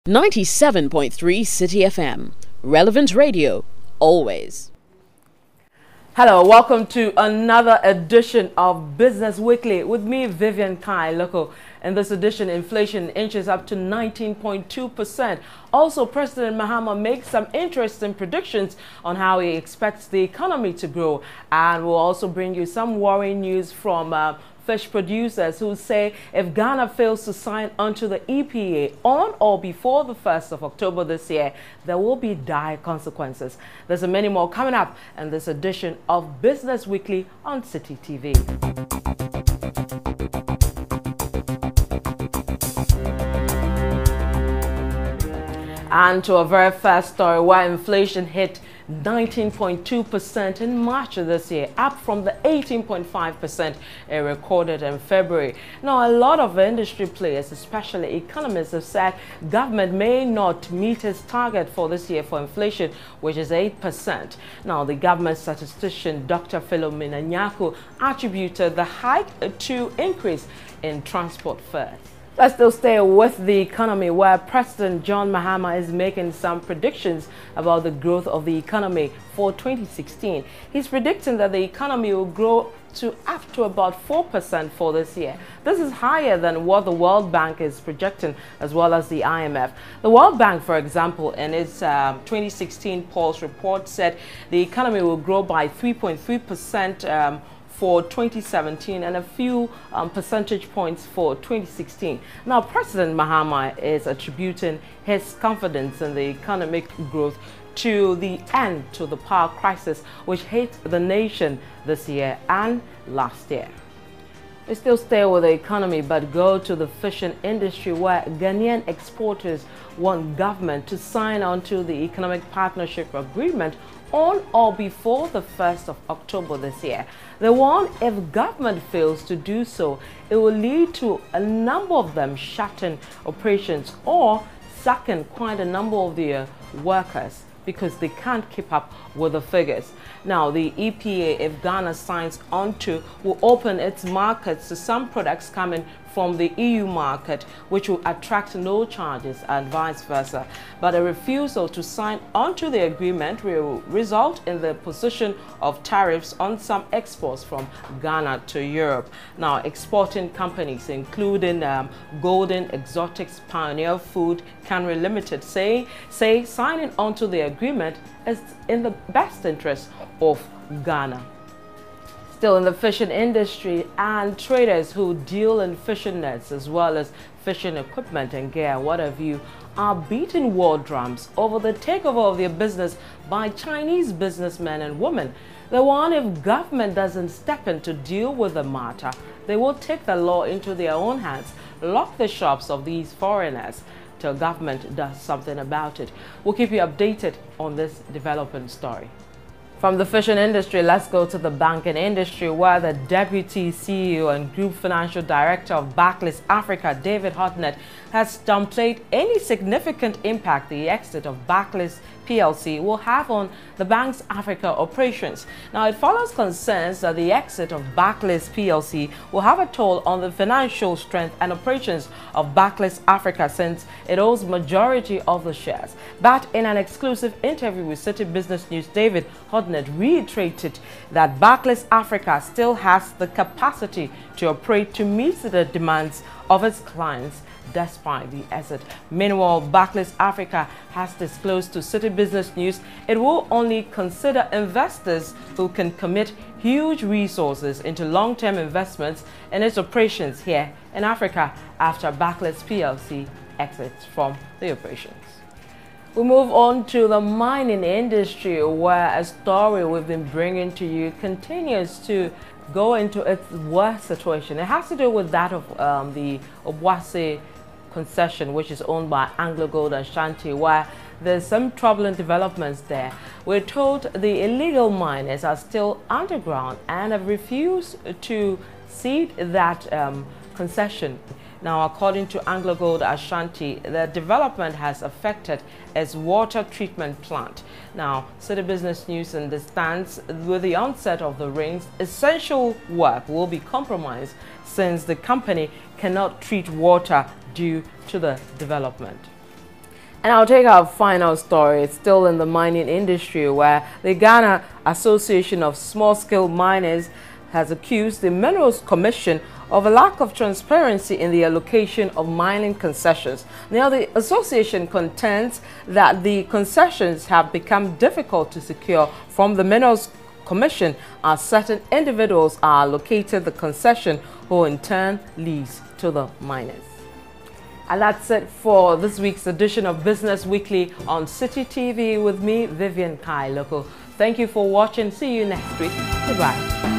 97.3 Citi FM. Relevant radio, always. Hello, welcome to another edition of Business Weekly with me, Vivian Kai Lokko. In this edition, inflation inches up to 19.2%. Also, President Mahama makes some interesting predictions on how he expects the economy to grow. And we'll also bring you some worrying news from fish producers who say if Ghana fails to sign onto the EPA on or before the 1st of October this year, there will be dire consequences. There's many more coming up in this edition of Business Weekly on Citi TV. And to our very first story, where inflation hit 19.2% in March of this year, up from the 18.5% it recorded in February. Now, a lot of industry players, especially economists, have said government may not meet its target for this year for inflation, which is 8%. Now, the government statistician Dr. Philomena Nyaku attributed the hike to increase in transport fares. Let's still stay with the economy, where President John Mahama is making some predictions about the growth of the economy for 2016. He's predicting that the economy will grow to up to about 4% for this year. This is higher than what the World Bank is projecting, as well as the IMF. The World Bank, for example, in its 2016 Pulse report said the economy will grow by 3.3% for 2017 and a few percentage points for 2016. Now, President Mahama is attributing his confidence in the economic growth to the end to the power crisis which hit the nation this year and last year. We still stay with the economy but go to the fishing industry, where Ghanaian exporters want government to sign on to the economic partnership agreement on or before the 1st of October this year. They warn if government fails to do so, it will lead to a number of them shutting operations or sacking quite a number of their workers because they can't keep up with the figures. Now, the EPA, if Ghana signs onto, will open its markets to some products coming from the EU market, which will attract no charges and vice versa. But a refusal to sign onto the agreement will result in the position of tariffs on some exports from Ghana to Europe. Now, exporting companies, including Golden Exotics, Pioneer Food, Canry Limited, say signing onto the agreement is in the best interest of Ghana. Still in the fishing industry, and traders who deal in fishing nets as well as fishing equipment and gear, what have you, are beating war drums over the takeover of their business by Chinese businessmen and women. They warn if government doesn't step in to deal with the matter, they will take the law into their own hands, lock the shops of these foreigners till government does something about it. We'll keep you updated on this developing story. From the fishing industry, let's go to the banking industry, where the Deputy CEO and Group Financial Director of Barclays Africa, David Hodnett, has downplayed any significant impact the exit of Barclays PLC will have on the bank's Africa operations. Now, it follows concerns that the exit of Barclays PLC will have a toll on the financial strength and operations of Barclays Africa, since it owns majority of the shares. But in an exclusive interview with Citi Business News, David Hodnett reiterated that Barclays Africa still has the capacity to operate to meet the demands of its clients despite the exit. Meanwhile, Barclays Africa has disclosed to Citi Business News it will only consider investors who can commit huge resources into long-term investments in its operations here in Africa after Barclays PLC exits from the operations. We move on to the mining industry, where a story we've been bringing to you continues to go into its worst situation. It has to do with that of the Obuasi concession, which is owned by Anglo Gold Ashanti, where there's some troubling developments there. We're told the illegal miners are still underground and have refused to cede that concession. Now, according to Anglo Gold Ashanti, the development has affected its water treatment plant. Now, Citi Business News understands with the onset of the rains, essential work will be compromised since the company cannot treat water due to the development. And I'll take our final story. It's still in the mining industry, where the Ghana Association of Small-Scale Miners has accused the Minerals Commission of a lack of transparency in the allocation of mining concessions. Now, the association contends that the concessions have become difficult to secure from the Minerals Commission, as certain individuals are allocated the concession, who in turn lease to the miners. And that's it for this week's edition of Business Weekly on Citi TV with me, Vivian Kai Lokko. Thank you for watching. See you next week. Goodbye.